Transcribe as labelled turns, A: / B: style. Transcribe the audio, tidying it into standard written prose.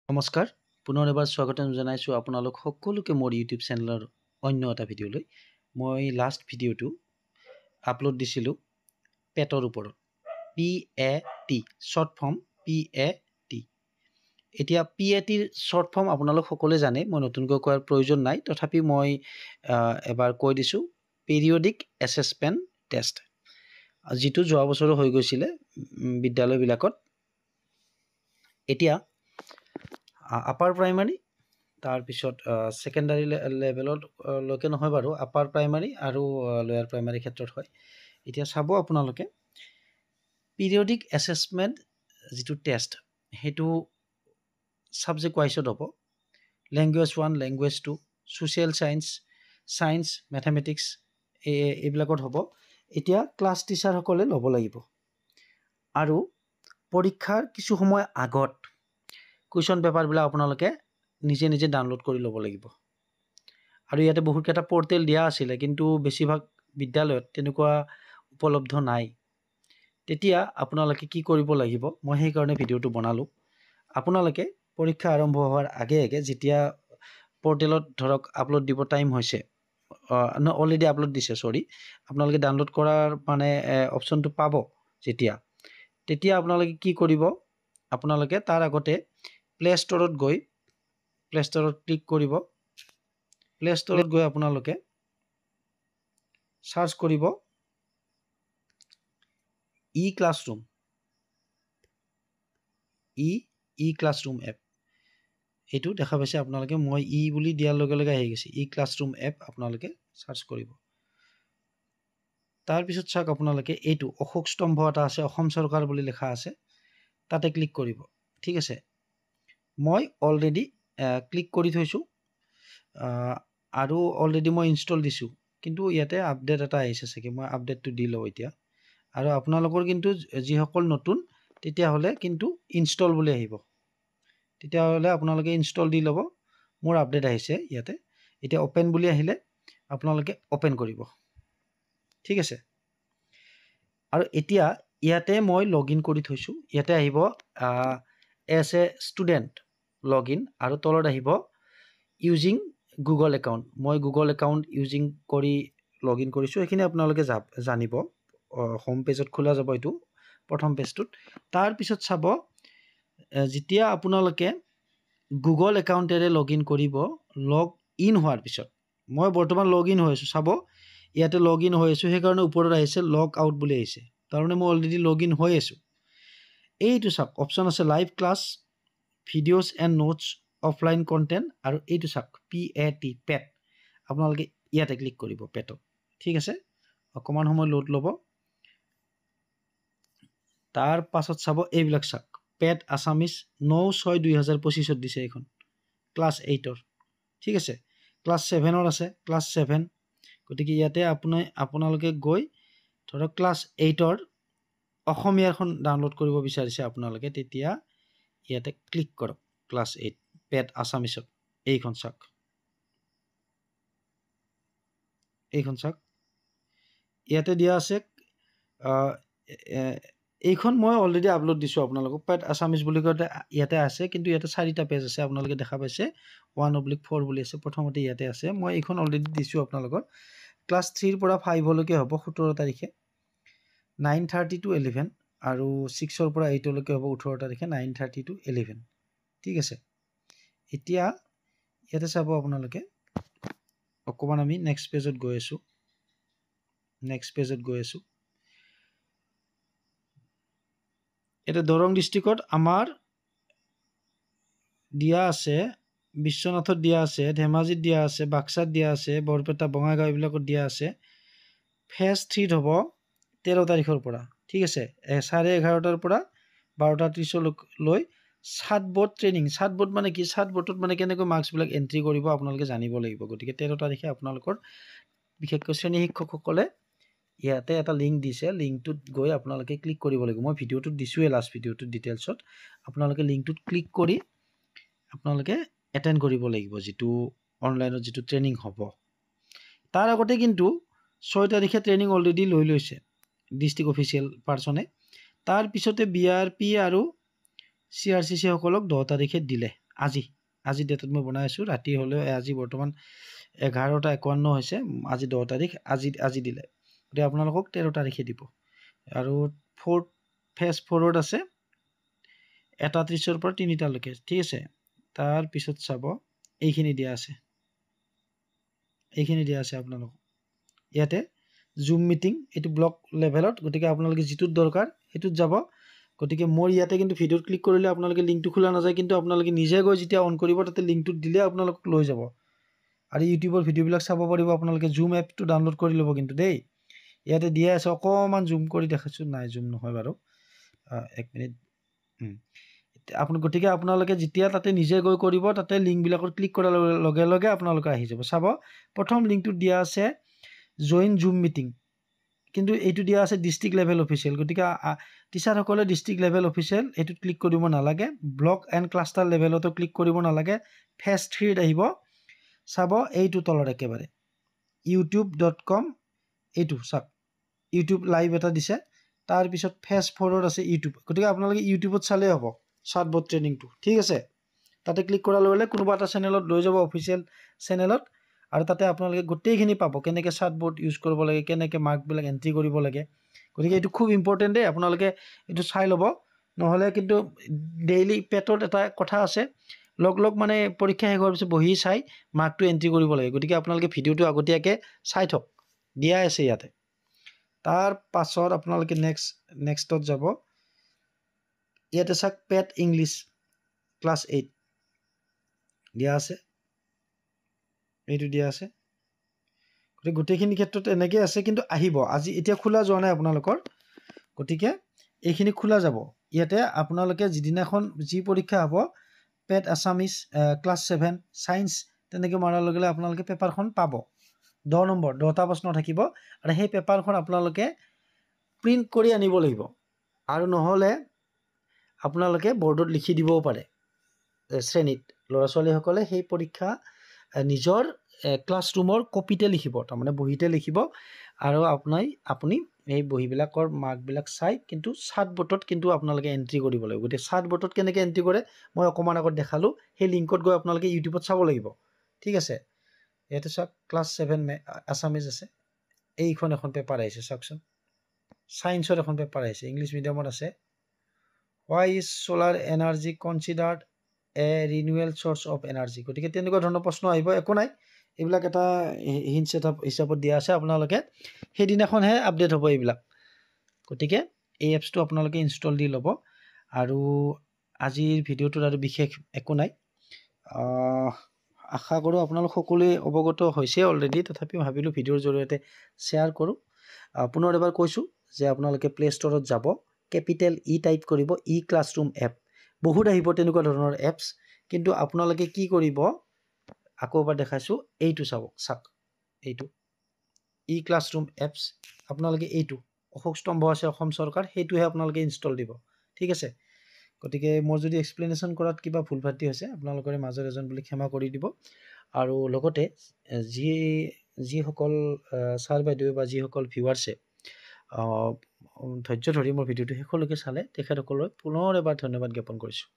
A: নমস্কাৰ পুনৰ এবাৰ স্বাগতম জনাইছোঁ আপোনালোক সকলোকে মোৰ ইউটিউব চেনেলৰ অন্য এটা ভিডিঅ'লৈ। মই লাষ্ট ভিডিঅ'টো আপলোড দিছিলোঁ পেটৰ ওপৰত, PAT শ্বৰ্ট ফৰ্ম PAT। এতিয়া PATৰ শ্বৰ্ট ফৰ্ম আপোনালোক সকলোৱে জানে, মই নতুনকৈ কোৱাৰ প্ৰয়োজন নাই, তথাপি মই এবাৰ কৈ দিছোঁ পিৰিয়ডিক এছেছমেণ্ট টেষ্ট, যিটো যোৱা বছৰো হৈ গৈছিলে বিদ্যালয়বিলাকত। এতিয়া আপাৰ প্ৰাইমাৰী, তাৰপিছত ছেকেণ্ডাৰী লেভেললৈকে নহয় বাৰু, আপাৰ প্ৰাইমাৰী আৰু লোৱাৰ প্ৰাইমাৰী ক্ষেত্ৰত হয়। এতিয়া চাব আপোনালোকে পিৰিয়ডিক এছেছমেণ্ট যিটো টেষ্ট, সেইটো ছাবজেক্ট ৱাইজত হ'ব। Language 1, language 2, social science, mathematics এইবিলাকত হ'ব। এতিয়া ক্লাছ টিচাৰসকলে ল'ব লাগিব আৰু পৰীক্ষাৰ কিছু সময় আগত কুৱেশ্যন পেপাৰবিলাক আপোনালোকে নিজে নিজে ডাউনলোড কৰি ল'ব লাগিব। আৰু ইয়াতে বহুতকেইটা পৰ্টেল দিয়া আছিলে, কিন্তু বেছিভাগ বিদ্যালয়ত তেনেকুৱা উপলব্ধ নাই। তেতিয়া আপোনালোকে কি কৰিব লাগিব, মই সেইকাৰণে ভিডিঅ'টো বনালোঁ। আপোনালোকে পৰীক্ষা আৰম্ভ হোৱাৰ আগে আগে যেতিয়া পৰ্টেলত ধৰক আপলোড দিব টাইম হৈছে, অলৰেডি আপলোড দিছে, আপোনালোকে ডাউনলোড কৰাৰ মানে অপশ্যনটো পাব তেতিয়া আপোনালোকে কি কৰিব, আপোনালোকে তাৰ আগতে প্লে ষ্টৰত গৈ ক্লিক কৰিব। প্লে ষ্টৰত গৈ আপোনালোকে চাৰ্চ কৰিব ই ক্লাছৰুম এপ। এইটো দেখা পাইছে আপোনালোকে, মই বুলি দিয়াৰ লগে লগে আহি গৈছে ই ক্লাছৰুম এপ। আপোনালোকে চাৰ্চ কৰিব। তাৰপিছত চাওক আপোনালোকে এইটো অশোক স্তম্ভ এটা আছে, অসম চৰকাৰ বুলি লিখা আছে, তাতে ক্লিক কৰিব। ঠিক আছে, মই অলৰেডি ক্লিক কৰি থৈছোঁ আৰু অলৰেডি মই ইনষ্টল দিছোঁ, কিন্তু ইয়াতে আপডেট এটা আহিছে চাগে, মই আপডেটটো দি লওঁ এতিয়া। আৰু আপোনালোকৰ কিন্তু যিসকল নতুন, তেতিয়াহ'লে কিন্তু ইনষ্টল বুলি আহিব, তেতিয়াহ'লে আপোনালোকে ইনষ্টল দি ল'ব। মোৰ আপডেট আহিছে ইয়াতে। এতিয়া অ'পেন বুলি আহিলে আপোনালোকে অ'পেন কৰিব। ঠিক আছে, আৰু এতিয়া ইয়াতে মই লগ ইন কৰি থৈছোঁ। ইয়াতে আহিব as a student log in, আৰু তলত আহিব ইউজিং গুগল একাউণ্ট। মই গুগল একাউণ্ট ইউজিং কৰি লগ ইন কৰিছোঁ, সেইখিনি আপোনালোকে জানিব। হোম পেজত খোলা যাব এইটো, প্ৰথম পেজটোত। তাৰপিছত চাব, যেতিয়া আপোনালোকে গুগল একাউণ্টেৰে লগ ইন কৰিব, লগ ইন হোৱাৰ পিছত, মই বৰ্তমান লগ ইন হৈ আছোঁ, চাব ইয়াতে লগ ইন হৈ আছোঁ, সেইকাৰণে ওপৰত আহিছে লগ আউট বুলি আহিছে, তাৰমানে মই অলৰেডি লগ ইন হৈ আছোঁ। এইটো চাওক অপশ্যন আছে live class, videos and notes, offline content, আৰু এইটো চাওক পেট। আপোনালোকে ইয়াতে ক্লিক কৰিব পেটত। ঠিক আছে, অকণমান সময় লোড ল'ব। তাৰ পাছত চাব এইবিলাক চাওক, পেট আছামিজ 9/6/2025 দিছে এইখন, ক্লাছ 8ৰ। ঠিক আছে, ক্লাছ 7ৰ আছে, ক্লাছ 7। গতিকে ইয়াতে আপোনালোকে গৈ ধৰক ক্লাছ 8ৰ অসমীয়াখন ডাউনলোড কৰিব বিচাৰিছে আপোনালোকে, তেতিয়া ইয়াতে ক্লিক কৰক। ক্লাছ 8 পেট আছামিজত এইখন চাওক, ইয়াতে দিয়া আছে। এইখন মই অলৰেডি আপলোড দিছোঁ আপোনালোকক, পেট আছামিজ বুলি কওঁতে ইয়াতে আছে, কিন্তু ইয়াতে 4টা পেজ আছে, আপোনালোকে দেখা পাইছে 1/4 বুলি আছে, প্ৰথমতে ইয়াতে আছে। মই এইখন অলৰেডি দিছোঁ আপোনালোকৰ। ক্লাছ 3ৰ পৰা 5লৈকে হ'ব 17 তাৰিখে 9:30 to 11, আৰু 6ৰ পৰা 8লৈকে হ'ব 18 তাৰিখে 9:30 to 11। ঠিক আছে, এতিয়া ইয়াতে চাব আপোনালোকে, অকণমান আমি নেক্সট পেজত গৈ আছোঁ। এতিয়া দৰং ডিষ্ট্ৰিক্টত আমাৰ দিয়া আছে, বিশ্বনাথত দিয়া আছে, ধেমাজিত দিয়া আছে, বাক্সাত দিয়া আছে, বৰপেটা, বঙাইগাঁও এইবিলাকত দিয়া আছে। ফেজ 3 হ'ব 13 তাৰিখৰ পৰা। ঠিক আছে, 11:30 পৰা 12:30লৈ চাটবট ট্ৰেইনিং। চাটবট মানে কি? চাটবটত মানে কেনেকৈ মাৰ্কছবিলাক এণ্ট্ৰি কৰিব আপোনালোকে জানিব লাগিব। গতিকে 13 তাৰিখে আপোনালোকৰ বিশেষকৈ শ্ৰেণী শিক্ষকসকলে ইয়াতে এটা লিংক দিছে, লিংকটোত গৈ আপোনালোকে ক্লিক কৰিব লাগিব। মই ভিডিঅ'টোত দিছোঁৱেই, লাষ্ট ভিডিঅ'টোত ডিটেইলছত। আপোনালোকে লিংকটোত ক্লিক কৰি আপোনালোকে এটেণ্ড কৰিব লাগিব, যিটো অনলাইনত যিটো ট্ৰেইনিং হ'ব। তাৰ আগতে কিন্তু 6 তাৰিখে ট্ৰেইনিং অলৰেডি লৈ লৈছে ডিষ্ট্ৰিক্ট অফিচিয়েল পাৰ্চনে। তাৰপিছতে BRP আৰু CRCC সকলক 10 তাৰিখে দিলে। আজি ডেটত মই বনাই আছোঁ ৰাতি হ'লেও আজি বৰ্তমান 11:51 হৈছে আজি 10 তাৰিখ আজি দিলে গতিকে আপোনালোকক 13 তাৰিখে দিব আৰু ফেজ ফৰৱাৰ্ড আছে 1:30 পৰা 3টালৈকে ঠিক আছে তাৰ পিছত চাব এইখিনি দিয়া আছে আপোনালোকক ইয়াতে জুম মিটিং এইটো ব্লক লেভেলত গতিকে আপোনালোকে যিটোত দৰকাৰ সেইটোত যাব গতিকে মোৰ ইয়াতে কিন্তু ভিডিঅ'ত ক্লিক কৰিলে আপোনালোকে লিংকটো খোলা নাযায় কিন্তু আপোনালোকে নিজে গৈ যেতিয়া অন কৰিব তাতে লিংকটো দিলে আপোনালোকক লৈ যাব আৰু ইউটিউবৰ ভিডিঅ'বিলাক চাব পাৰিব আপোনালোকে জুম এপটো ডাউনলোড কৰি ল'ব কিন্তু দেই ইয়াতে দিয়া আছে অকণমান জুম কৰি দেখাইছোঁ নাই জুম নহয় বাৰু 1 মিনিট গতিকে আপোনালোকে যেতিয়া তাতে নিজে গৈ কৰিব তাতে লিংকবিলাকত ক্লিক কৰাৰ লগে লগে আপোনালোকে আহি যাব চাব প্ৰথম লিংকটোত দিয়া আছে জইন জুম মিটিং কিন্তু এইটো দিয়া আছে ডিষ্ট্ৰিক্ট লেভেল অফিচিয়েল গতিকে টিচাৰসকলে ডিষ্ট্ৰিক্ট লেভেল অফিচিয়েল এইটোত ক্লিক কৰিব নালাগে ব্লক এণ্ড ক্লাষ্টাৰ লেভেলতো ক্লিক কৰিব নালাগে ফেজ 3ত আহিব চাব এইটো তলত একেবাৰে youtube.com এইটো চাওক ইউটিউব লাইভ এটা দিছে তাৰপিছত ফেজ 4ত আছে ইউটিউব গতিকে আপোনালোকে ইউটিউবত চালেই হ'ব চাৰ্টবৰ্ড ট্ৰেইনিংটো ঠিক আছে তাতে ক্লিক কৰাৰ লগে লগে কোনোবা এটা চেনেলত লৈ যাব অফিচিয়েল চেনেলত আৰু তাতে আপোনালোকে গোটেইখিনি পাব কেনেকৈ চাৰ্টবৰ্ড ইউজ কৰিব লাগে কেনেকৈ মাৰ্কবিলাক এণ্ট্ৰি কৰিব লাগে গতিকে এইটো খুব ইম্পৰ্টেণ্ট দেই আপোনালোকে এইটো চাই ল'ব নহ'লে কিন্তু ডেইলি পেটত এটা কথা আছে লগ মানে পৰীক্ষা শেষ হোৱাৰ পিছত বহি চাই মাৰ্কটো এণ্ট্ৰি কৰিব লাগে গতিকে আপোনালোকে ভিডিঅ'টো আগতীয়াকৈ চাই থওক দিয়া আছে ইয়াতে তাৰ পাছত আপোনালোকে নেক্সটত যাব ইয়াতে চাওক পেট ইংলিছ ক্লাছ 8 দিয়া আছে এইটো দিয়া আছে গতিকে গোটেইখিনি ক্ষেত্ৰত এনেকৈ আছে কিন্তু আহিব আজি এতিয়া খোলা যোৱা নাই আপোনালোকৰ গতিকে এইখিনি খোলা যাব ইয়াতে আপোনালোকে যিদিনাখন যি পৰীক্ষা হ'ব পেট আছামিজ ক্লাছ 7 ছায়েন্স তেনেকৈ মাৰাৰ লগে লগে আপোনালোকে পেপাৰখন পাব 10 নম্বৰ 10টা প্ৰশ্ন থাকিব আৰু সেই পেপাৰখন আপোনালোকে প্ৰিণ্ট কৰি আনিব লাগিব আৰু নহ'লে আপোনালোকে বৰ্ডত লিখি দিবও পাৰে শ্ৰেণীত ল'ৰা ছোৱালীসকলে সেই পৰীক্ষা নিজৰ ক্লাছৰুমৰ কপিতে লিখিব তাৰমানে বহীতে লিখিব আৰু আপুনি এই বহীবিলাকৰ মাৰ্কবিলাক চাই কিন্তু চাৰ্টবৰ্ডত কিন্তু আপোনালোকে এণ্ট্ৰি কৰিব লাগিব গতিকে চাৰ্টবৰ্ডত কেনেকৈ এণ্ট্ৰি কৰে মই অকণমান আগত দেখালোঁ সেই লিংকত গৈ আপোনালোকে ইউটিউবত চাব লাগিব ঠিক আছে ইয়াতে চাওক ক্লাছ 7 আছামিজ আছে এইখন এখন পেপাৰ আহিছে চাওকচোন ছায়েন্সৰ এখন পেপাৰ আহিছে ইংলিছ মিডিয়ামত আছে why is solar energy considered a renewable source of energy গতিকে তেনেকুৱা ধৰণৰ প্ৰশ্ন আহিব একো নাই এইবিলাক এটা হিণ্ট হিচাপত দিয়া আছে আপোনালোকে সেইদিনাখনহে আপডেট হ'ব এইবিলাক গতিকে এই এপছটো আপোনালোকে ইনষ্টল দি ল'ব আৰু আজিৰ ভিডিঅ'টোত আৰু বিশেষ একো নাই আশা কৰোঁ আপোনালোক সকলোৱে অৱগত হৈছে অলৰেডি তথাপিও ভাবিলোঁ ভিডিঅ'ৰ জৰিয়তে শ্বেয়াৰ কৰোঁ পুনৰ এবাৰ কৈছোঁ যে আপোনালোকে প্লে ষ্ট'ৰত যাব কেপিটেল ই টাইপ কৰিব ই ক্লাছৰুম এপ বহুত আহিব তেনেকুৱা ধৰণৰ এপছ কিন্তু আপোনালোকে কি কৰিব আকৌ এবাৰ দেখাইছোঁ এইটো চাওক এইটো ই ক্লাছৰুম এপছ আপোনালোকে এইটো অশোক স্তম্ভ আছে অসম চৰকাৰ সেইটোহে আপোনালোকে ইনষ্টল দিব ঠিক আছে গতিকে মই যদি এক্সপ্লেনেশ্যন কৰাত কিবা ভুল ভ্ৰান্তি হৈছে আপোনালোকৰে মাজৰ এজন বুলি ক্ষমা কৰি দিব আৰু লগতে যিসকল ছাৰ বাইদেউ বা যিসকল ভিউৱাৰ্ছে ধৈৰ্য ধৰি মোৰ ভিডিঅ'টো শেষলৈকে চালে তেখেতসকলক পুনৰ এবাৰ ধন্যবাদ জ্ঞাপন কৰিছোঁ